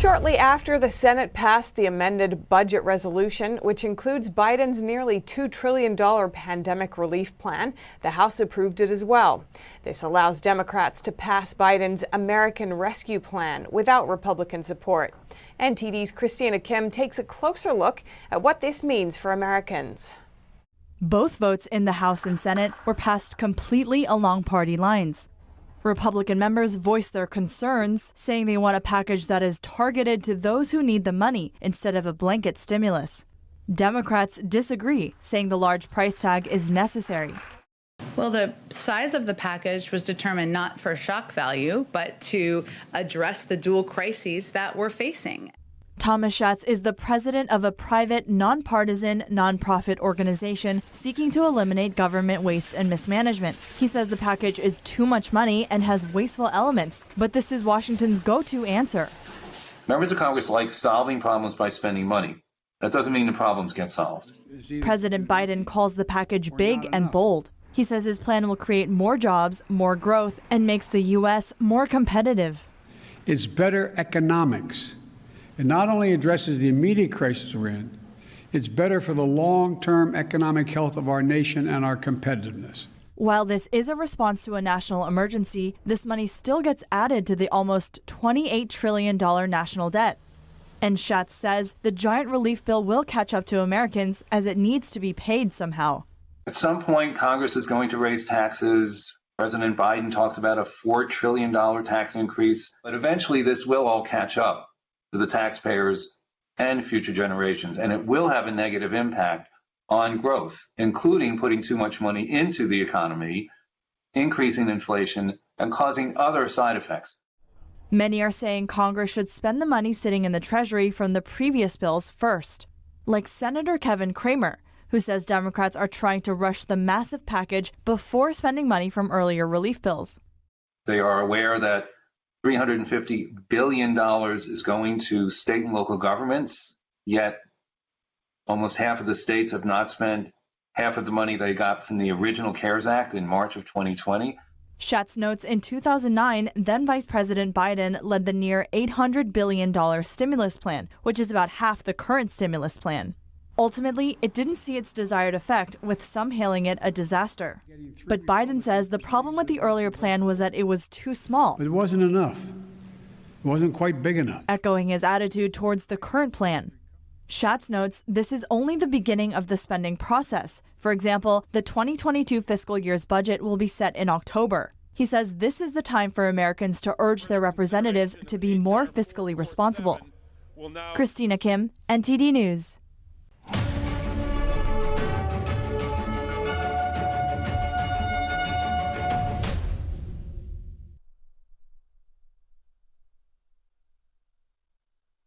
Shortly after the Senate passed the amended budget resolution, which includes Biden's nearly $2 trillion pandemic relief plan, the House approved it as well. This allows Democrats to pass Biden's American Rescue Plan without Republican support. NTD's Karistyna Kim takes a closer look at what this means for Americans. Both votes in the House and Senate were passed completely along party lines. Republican members voiced their concerns, saying they want a package that is targeted to those who need the money instead of a blanket stimulus. Democrats disagree, saying the large price tag is necessary. Well, the size of the package was determined not for shock value, but to address the dual crises that we're facing. Thomas Schatz is the president of a private, nonpartisan, nonprofit organization seeking to eliminate government waste and mismanagement. He says the package is too much money and has wasteful elements, but this is Washington's go-to answer. Members of Congress like solving problems by spending money. That doesn't mean the problems get solved. President Biden calls the package big and bold. He says his plan will create more jobs, more growth, and makes the U.S. more competitive. It's better economics. It not only addresses the immediate crisis we're in, it's better for the long-term economic health of our nation and our competitiveness. While this is a response to a national emergency, this money still gets added to the almost $28 trillion national debt. And Schatz says the giant relief bill will catch up to Americans as it needs to be paid somehow. At some point, Congress is going to raise taxes. President Biden talked about a $4 trillion tax increase, but eventually this will all catch up to the taxpayers and future generations, and it will have a negative impact on growth, including putting too much money into the economy, increasing inflation, and causing other side effects. Many are saying Congress should spend the money sitting in the Treasury from the previous bills first, like Senator Kevin Cramer, who says Democrats are trying to rush the massive package before spending money from earlier relief bills. They are aware that $350 billion is going to state and local governments, yet almost half of the states have not spent half of the money they got from the original CARES Act in March of 2020. Schatz notes in 2009, then Vice President Biden led the near $800 billion stimulus plan, which is about half the current stimulus plan. Ultimately, it didn't see its desired effect, with some hailing it a disaster. But Biden says the problem with the earlier plan was that it was too small. But it wasn't enough. It wasn't quite big enough. Echoing his attitude towards the current plan. Schatz notes this is only the beginning of the spending process. For example, the 2022 fiscal year's budget will be set in October. He says this is the time for Americans to urge their representatives to be more fiscally responsible. Karistyna Kim, NTD News.